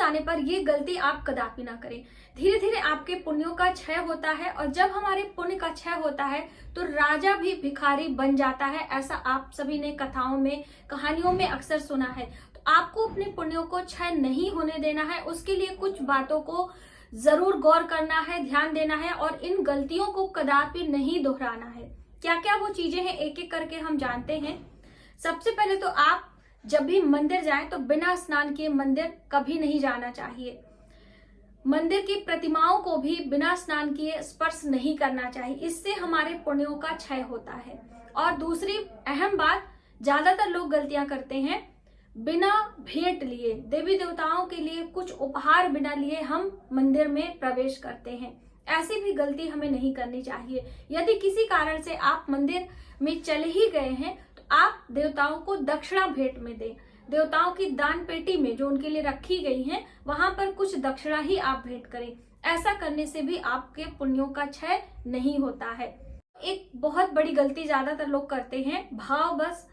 जाने पर ये गलती आप कदापि ना करें। धीरे धीरे आपके पुण्यों का क्षय होता है, और जब हमारे पुण्य का क्षय होता है तो राजा भी भिखारी बन जाता है। ऐसा आप सभी ने कथाओं में, कहानियों में अक्सर सुना है। तो आपको अपने पुण्यों को क्षय नहीं होने देना है। उसके लिए कुछ बातों को जरूर गौर करना है, ध्यान देना है, और इन गलतियों को कदापि नहीं दोहराना है। क्या क्या वो चीजें हैं, एक एक करके हम जानते हैं। सबसे पहले तो आप जब भी मंदिर जाएं तो बिना स्नान किए मंदिर कभी नहीं जाना चाहिए। मंदिर की प्रतिमाओं को भी बिना स्नान किए स्पर्श नहीं करना चाहिए, इससे हमारे पुण्यों का क्षय होता है। और दूसरी अहम बात, ज्यादातर लोग गलतियां करते हैं, बिना भेंट लिए, देवी देवताओं के लिए कुछ उपहार बिना लिए हम मंदिर में प्रवेश करते हैं। ऐसी भी गलती हमें नहीं करनी चाहिए। यदि किसी कारण से आप मंदिर में चले ही गए हैं तो आप देवताओं को दक्षिणा भेंट में दें। देवताओं की दान पेटी में जो उनके लिए रखी गई है, वहां पर कुछ दक्षिणा ही आप भेंट करें। ऐसा करने से भी आपके पुण्यों का क्षय नहीं होता है। एक बहुत बड़ी गलती ज्यादातर लोग करते हैं, भाव बस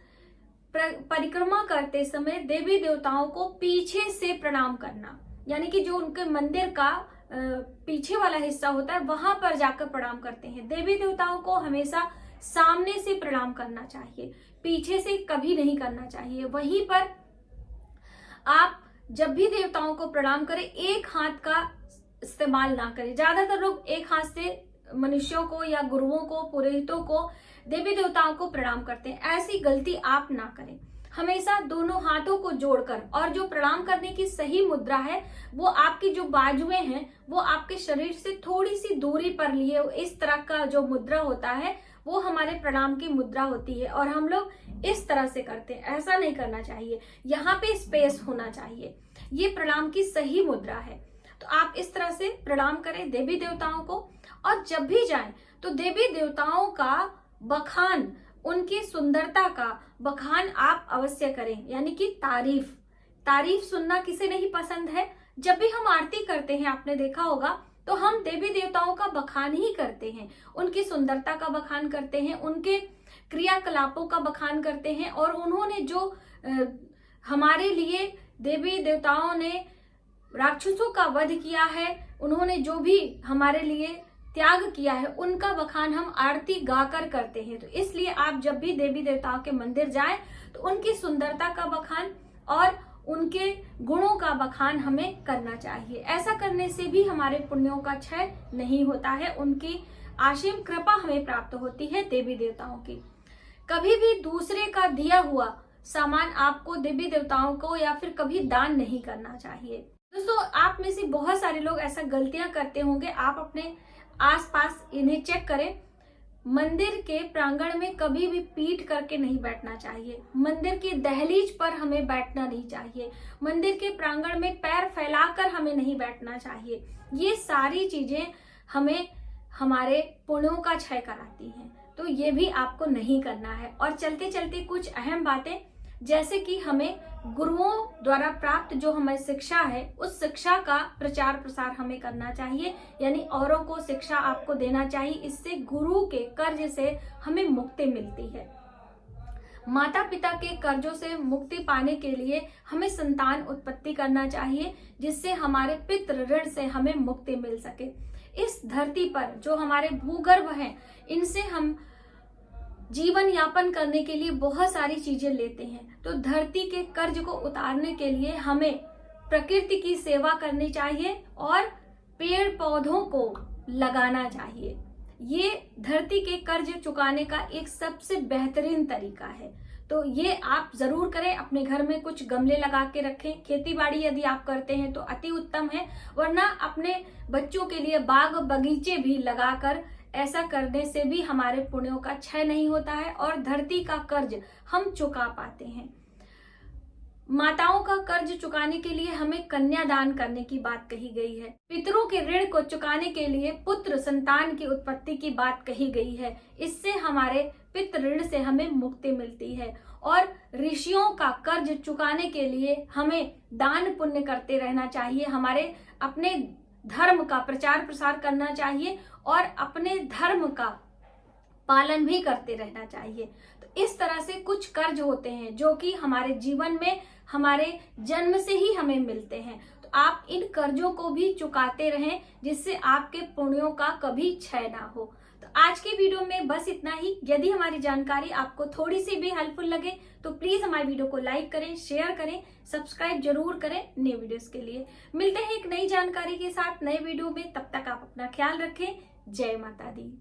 परिक्रमा करते समय देवी देवताओं को पीछे से प्रणाम करना, यानी कि जो उनके मंदिर का पीछे वाला हिस्सा होता है वहां पर जाकर प्रणाम करते हैं। देवी देवताओं को हमेशा सामने से प्रणाम करना चाहिए, पीछे से कभी नहीं करना चाहिए। वहीं पर आप जब भी देवताओं को प्रणाम करें, एक हाथ का इस्तेमाल ना करें। ज्यादातर लोग एक हाथ से मनुष्यों को या गुरुओं को, पुरोहितों को, देवी देवताओं को प्रणाम करते हैं। ऐसी गलती आप ना करें। हमेशा दोनों हाथों को जोड़कर, और जो प्रणाम करने की सही मुद्रा है वो आपकी जो बाजुएं हैं वो आपके शरीर से थोड़ी सी दूरी पर लिए, इस तरह का जो मुद्रा होता है वो हमारे प्रणाम की मुद्रा होती है, और हम लोग इस तरह से करते हैं। ऐसा नहीं करना चाहिए, यहाँ पे स्पेस होना चाहिए। ये प्रणाम की सही मुद्रा है। तो आप इस तरह से प्रणाम करें देवी देवताओं को। और जब भी जाएं तो देवी देवताओं का बखान, उनकी सुंदरता का बखान आप अवश्य करें, यानी कि तारीफ सुनना किसे नहीं पसंद है। जब भी हम आरती करते हैं, आपने देखा होगा, तो हम देवी देवताओं का बखान ही करते हैं, उनकी सुंदरता का बखान करते हैं, उनके क्रियाकलापों का बखान करते हैं। और उन्होंने जो हमारे लिए, देवी देवताओं ने राक्षसों का वध किया है, उन्होंने जो भी हमारे लिए त्याग किया है, उनका बखान हम आरती गाकर करते हैं। तो इसलिए आप जब भी देवी देवताओं के मंदिर जाएं तो उनकी सुंदरता का बखान और उनके गुणों का बखान हमें करना चाहिए। ऐसा करने से भी हमारे पुण्यों का क्षय नहीं होता है, उनकी असीम कृपा हमें प्राप्त होती है देवी देवताओं की। कभी भी दूसरे का दिया हुआ सामान आपको देवी देवताओं को या फिर कभी दान नहीं करना चाहिए। दोस्तों, आप में से बहुत सारे लोग ऐसा गलतियां करते होंगे। आप अपने आसपास इन्हें चेक करें। मंदिर के प्रांगण में कभी भी पीठ करके नहीं बैठना चाहिए। मंदिर की दहलीज पर हमें बैठना नहीं चाहिए। मंदिर के प्रांगण में पैर फैलाकर हमें नहीं बैठना चाहिए। ये सारी चीजें हमें हमारे पुण्यों का क्षय कराती हैं, तो ये भी आपको नहीं करना है। और चलते चलते कुछ अहम बातें, जैसे कि हमें गुरुओं द्वारा प्राप्त जो हमें शिक्षा है, उस शिक्षा का प्रचार प्रसार हमें करना चाहिए, यानी औरों को शिक्षा आपको देना चाहिए। इससे गुरु के कर्ज से हमें मुक्ति मिलती है। माता पिता के कर्जों से मुक्ति पाने के लिए हमें संतान उत्पत्ति करना चाहिए, जिससे हमारे पितृ ऋण से हमें मुक्ति मिल सके। इस धरती पर जो हमारे भूगर्भ हैं, इनसे हम जीवन यापन करने के लिए बहुत सारी चीजें लेते हैं। तो धरती के कर्ज को उतारने के लिए हमें प्रकृति की सेवा करनी चाहिए और पेड़ पौधों को लगाना चाहिए। ये धरती के कर्ज चुकाने का एक सबसे बेहतरीन तरीका है। तो ये आप जरूर करें। अपने घर में कुछ गमले लगा के रखें। खेती बाड़ी यदि आप करते हैं तो अति उत्तम है, वरना अपने बच्चों के लिए बाग बगीचे भी लगाकर, ऐसा करने से भी हमारे पुण्यों का क्षय नहीं होता है और धरती का कर्ज हम चुका पाते हैं। माताओं का कर्ज चुकाने के लिए हमें कन्यादान करने की बात कही गई है। पितरों के ऋण को चुकाने के लिए पुत्र संतान की उत्पत्ति की बात कही गई है। इससे हमारे पितृ ऋण से हमें मुक्ति मिलती है। और ऋषियों का कर्ज चुकाने के लिए हमें दान पुण्य करते रहना चाहिए। हमारे अपने धर्म का प्रचार प्रसार करना चाहिए और अपने धर्म का पालन भी करते रहना चाहिए। तो इस तरह से कुछ कर्ज होते हैं जो कि हमारे जीवन में हमारे जन्म से ही हमें मिलते हैं। तो आप इन कर्जों को भी चुकाते रहें, जिससे आपके पुण्यों का कभी क्षय ना हो। तो आज के वीडियो में बस इतना ही। यदि हमारी जानकारी आपको थोड़ी सी भी हेल्पफुल लगे तो प्लीज हमारे वीडियो को लाइक करें, शेयर करें, सब्सक्राइब जरूर करें नए वीडियोस के लिए। मिलते हैं एक नई जानकारी के साथ नए वीडियो में, तब तक आप अपना ख्याल रखें। जय माता दी।